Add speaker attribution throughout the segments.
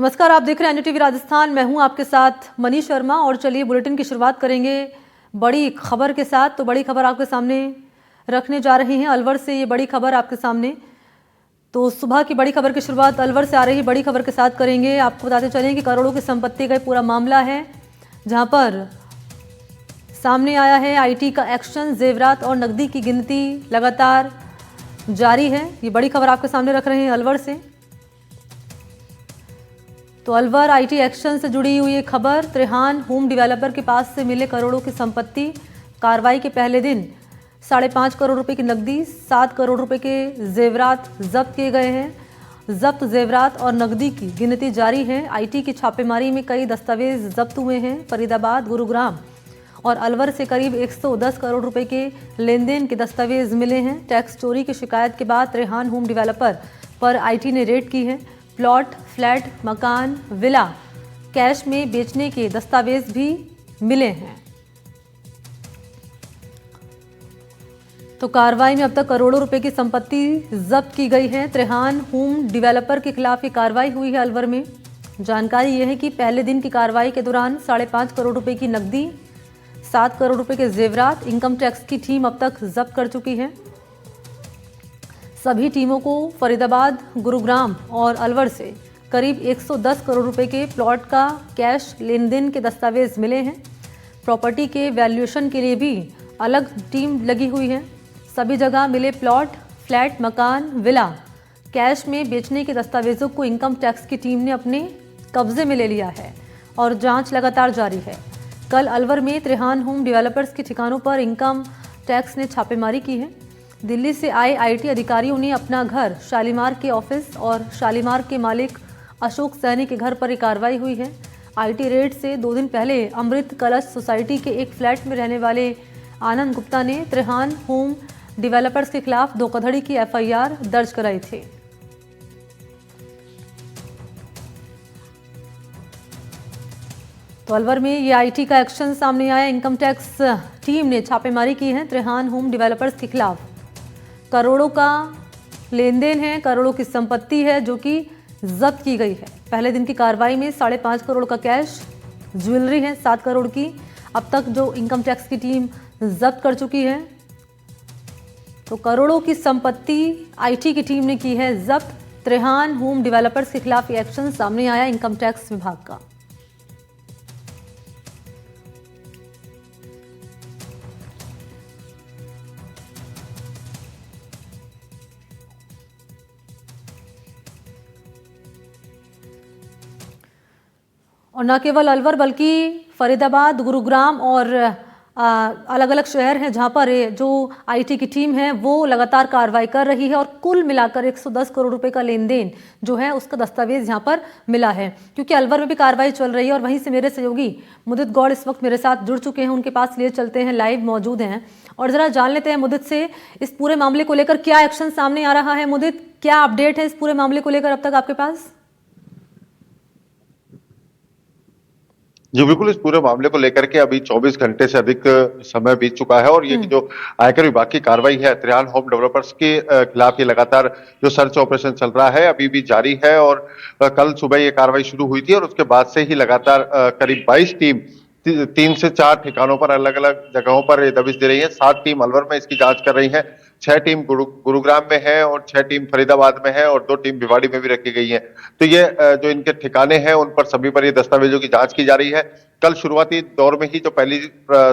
Speaker 1: नमस्कार, आप देख रहे हैं एनडीटीवी राजस्थान। मैं हूं आपके साथ मनीष शर्मा और चलिए बुलेटिन की शुरुआत करेंगे बड़ी खबर के साथ। तो बड़ी खबर आपके सामने रखने जा रहे हैं अलवर से। ये बड़ी खबर आपके सामने, तो सुबह की बड़ी खबर की शुरुआत अलवर से आ रही बड़ी खबर के साथ करेंगे। आपको बताते चलें कि करोड़ों की संपत्ति का पूरा मामला है, जहां पर सामने आया है आईटी का एक्शन। जेवरात और नकदी की गिनती लगातार जारी है। ये बड़ी खबर आपके सामने रख रहे हैं अलवर से। तो अलवर आईटी एक्शन से जुड़ी हुई ये खबर, त्रेहान होम डेवलपर के पास से मिले करोड़ों की संपत्ति। कार्रवाई के पहले दिन 5.5 करोड़ रुपए की नकदी, 7 करोड़ रुपए के जेवरात जब्त किए गए हैं। जब्त जेवरात और नकदी की गिनती जारी है। आईटी की छापेमारी में कई दस्तावेज जब्त हुए हैं। फरीदाबाद, गुरुग्राम और अलवर से करीब 110 करोड़ रुपए के लेन-देन के दस्तावेज मिले हैं। टैक्स चोरी की शिकायत के बाद त्रेहान होम डेवलपर पर आईटी ने रेड की है। प्लॉट, फ्लैट, मकान, विला कैश में बेचने के दस्तावेज भी मिले हैं। तो कार्रवाई में अब तक करोड़ों रुपए की संपत्ति जब्त की गई है। त्रेहान होम डेवलपर के खिलाफ ये कार्रवाई हुई है अलवर में। जानकारी यह है कि पहले दिन की कार्रवाई के दौरान 5.5 करोड़ रुपए की नकदी, 7 करोड़ रुपए के जेवरात इनकम टैक्स की टीम अब तक जब्त कर चुकी है। सभी टीमों को फरीदाबाद, गुरुग्राम और अलवर से करीब 110 करोड़ रुपए के प्लॉट का कैश लेन देन के दस्तावेज मिले हैं। प्रॉपर्टी के वैल्यूएशन के लिए भी अलग टीम लगी हुई है। सभी जगह मिले प्लॉट, फ्लैट, मकान, विला कैश में बेचने के दस्तावेजों को इनकम टैक्स की टीम ने अपने कब्जे में ले लिया है और जांच लगातार जारी है। कल अलवर में त्रेहान होम डेवलपर्स के ठिकानों पर इनकम टैक्स ने छापेमारी की है। दिल्ली से आए आईटी अधिकारियों ने अपना घर, शालीमार के ऑफिस और शालीमार के मालिक अशोक सैनी के घर पर ये कार्रवाई हुई है। आईटी रेड से 2 दिन पहले अमृत कलश सोसाइटी के एक फ्लैट में रहने वाले आनंद गुप्ता ने त्रेहान होम डेवलपर्स के खिलाफ धोखाधड़ी की एफआईआर दर्ज कराई थी। तो अलवर में ये आईटी का एक्शन सामने आया। इनकम टैक्स टीम ने छापेमारी की है त्रेहान होम डेवलपर्स के खिलाफ। करोड़ों का लेन देन है, करोड़ों की संपत्ति है जो कि जब्त की गई है। पहले दिन की कार्रवाई में 5.5 करोड़ का कैश, ज्वेलरी है 7 करोड़ की। अब तक जो इनकम टैक्स की टीम जब्त कर चुकी है। तो करोड़ों की संपत्ति आईटी की टीम ने की है जब्त। त्रेहान होम डेवलपर्स के खिलाफ ये एक्शन सामने आया इनकम टैक्स विभाग का। और न केवल अलवर बल्कि फरीदाबाद, गुरुग्राम और अलग अलग शहर हैं जहां पर जो आईटी की टीम है वो लगातार कार्रवाई कर रही है। और कुल मिलाकर 110 करोड़ रुपए का लेन देन जो है उसका दस्तावेज यहां पर मिला है। क्योंकि अलवर में भी कार्रवाई चल रही है और वहीं से मेरे सहयोगी मुदित गौड़ इस वक्त मेरे साथ जुड़ चुके हैं। उनके पास लिए चलते हैं, लाइव मौजूद हैं और जरा जान लेते हैं मुदित से इस पूरे मामले को लेकर क्या एक्शन सामने आ रहा है। मुदित, क्या अपडेट है इस पूरे मामले को लेकर अब तक आपके पास?
Speaker 2: जी बिल्कुल, इस पूरे मामले को लेकर के अभी 24 घंटे से अधिक समय बीत चुका है और ये जो आयकर विभाग की कार्रवाई है त्रेहान होम डेवलपर्स के खिलाफ, ये लगातार जो सर्च ऑपरेशन चल रहा है अभी भी जारी है। और कल सुबह ये कार्रवाई शुरू हुई थी और उसके बाद से ही लगातार करीब 22 टीम 3 से 4 ठिकानों पर अलग अलग जगहों पर दबिश दे रही है। 7 टीम अलवर में इसकी जांच कर रही है, 6 टीम गुरुग्राम में है और 6 टीम फरीदाबाद में है और 2 टीम भिवाड़ी में भी रखी गई है। तो ये जो इनके ठिकाने हैं उन पर सभी पर ये दस्तावेजों की जांच की जा रही है। कल शुरुआती दौर में ही जो पहली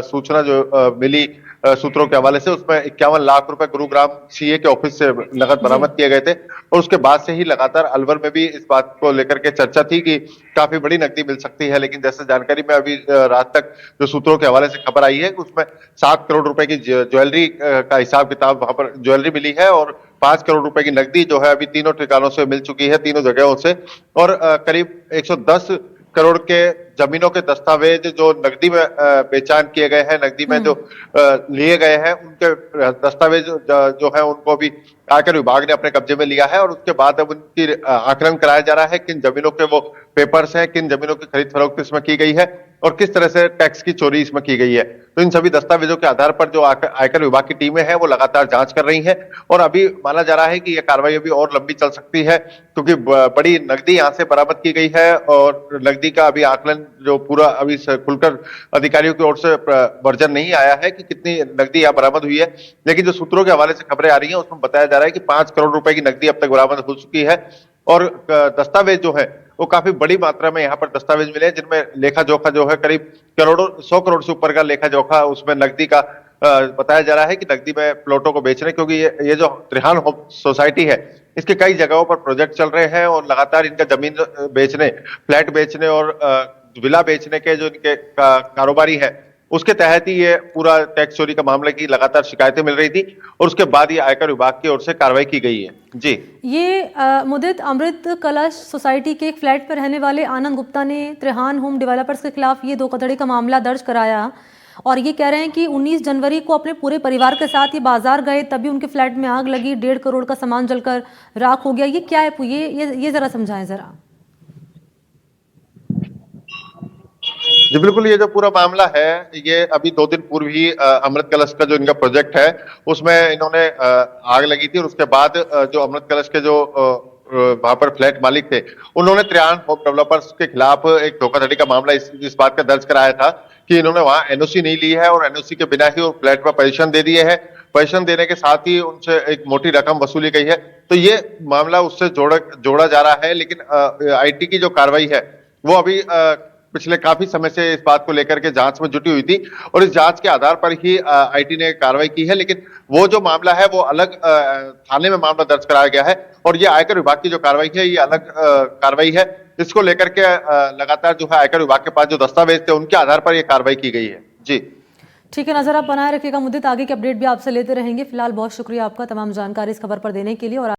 Speaker 2: सूचना जो मिली सूत्रों के हवाले से, उसमें 51 लाख रुपए गुरुग्राम सीए के ऑफिस से नकद बरामद किए गए थे। और उसके बाद से ही लगातार अलवर में भी इस बात को लेकर के चर्चा थी कि काफी बड़ी नकदी मिल सकती है। लेकिन जैसे जानकारी में अभी रात तक जो सूत्रों के हवाले से खबर आई है उसमें 7 करोड़ रुपए की ज्वेलरी का हिसाब किताब वहां पर ज्वेलरी मिली है और 5 करोड़ रुपए की नकदी जो है अभी तीनों ठिकानों से मिल चुकी है, तीनों जगहों से। और करीब 110 करोड़ के जमीनों के दस्तावेज जो नकदी में पहचान किए गए हैं, नकदी में जो लिए गए हैं, उनके दस्तावेज जो है उनको भी आयकर विभाग ने अपने कब्जे में लिया है। और उसके बाद अब उनकी आकलन कराया जा रहा है किन जमीनों के वो पेपर्स हैं, किन जमीनों की खरीद फरोख्त इसमें की गई है। और किस तरह से टैक्स की चोरी इसमें की गई है। तो इन सभी दस्तावेजों के आधार पर जो आयकर विभाग की टीमें हैं वो लगातार जांच कर रही हैं और अभी माना जा रहा है कि यह कार्रवाई अभी और लंबी चल सकती है, क्योंकि बड़ी नकदी यहां से बरामद की गई है और नकदी का अभी आकलन जो पूरा अभी खुलकर अधिकारियों की ओर से वर्जन नहीं आया है कि कितनी नकदी यहाँ बरामद हुई है। लेकिन जो सूत्रों के हवाले से खबरें आ रही हैं उसमें बताया जा रहा है कि 5 करोड़ रुपए की नकदी अब तक बरामद हो चुकी है और दस्तावेज जो है वो काफी बड़ी मात्रा में यहाँ पर दस्तावेज मिले हैं, जिनमें लेखा जोखा जो है करीब 100 करोड़ से ऊपर का लेखा जोखा उसमें नकदी का बताया जा रहा है कि नकदी में प्लॉटों को बेचने, क्योंकि ये जो त्रिहान होम सोसाइटी है इसके कई जगहों पर प्रोजेक्ट चल रहे हैं और लगातार इनका जमीन बेचने, फ्लैट बेचने और विला बेचने के जो इनके कारोबारी है उसके तहत ही ये पूरा टैक्स चोरी का मामले की लगातार शिकायतें मिल रही थी और उसके बाद ये आयकर विभाग की ओर से कार्रवाई की गई है। जी,
Speaker 1: ये मुदित अमृत कलश सोसाइटी के एक फ्लैट पर रहने वाले आनंद गुप्ता ने त्रिहान होम डेवलपर्स के खिलाफ ये धोखाधड़ी का मामला दर्ज कराया और ये कह रहे हैं कि 19 जनवरी को अपने पूरे परिवार के साथ ये बाजार गए, तभी उनके फ्लैट में आग लगी, 1.5 करोड़ का सामान जलकर राख हो गया। ये क्या है? ये जरा समझाएं जरा।
Speaker 2: जी बिल्कुल, ये जो पूरा मामला है ये अभी 2 दिन पूर्व ही अमृत कलश का जो इनका प्रोजेक्ट है उसमें इन्होंने आग लगी थी और उसके बाद जो अमृत कलश के जो वहां पर फ्लैट मालिक थे उन्होंने त्रिहान होम डेवलपर्स के खिलाफ एक धोखाधड़ी का मामला इस बात का दर्ज कराया था कि इन्होंने वहां एनओसी नहीं ली है और एनओसी के बिना ही वो फ्लैट पर पोजीशन दे दिए है। पोजीशन देने के साथ ही उनसे एक मोटी रकम वसूली गई है। तो ये मामला उससे जोड़ा जा रहा है, लेकिन आईटी की जो कार्रवाई है वो अभी पिछले काफी समय से इस बात को लेकर के जांच में जुटी हुई थी और इस जांच के आधार पर ही आईटी ने कार्रवाई की है। लेकिन वो जो मामला है वो अलग थाने में मामला दर्ज कराया गया है और ये आयकर विभाग की जो कार्रवाई है ये अलग कार्रवाई है। इसको लेकर के लगातार जो है आयकर विभाग के पास जो दस्तावेज थे उनके आधार पर यह कार्रवाई की गई है। जी
Speaker 1: ठीक है, नजर आप बनाए रखिएगा मुद्दत, आगे के अपडेट भी आपसे लेते रहेंगे। फिलहाल बहुत शुक्रिया आपका तमाम जानकारी इस खबर पर देने के लिए। और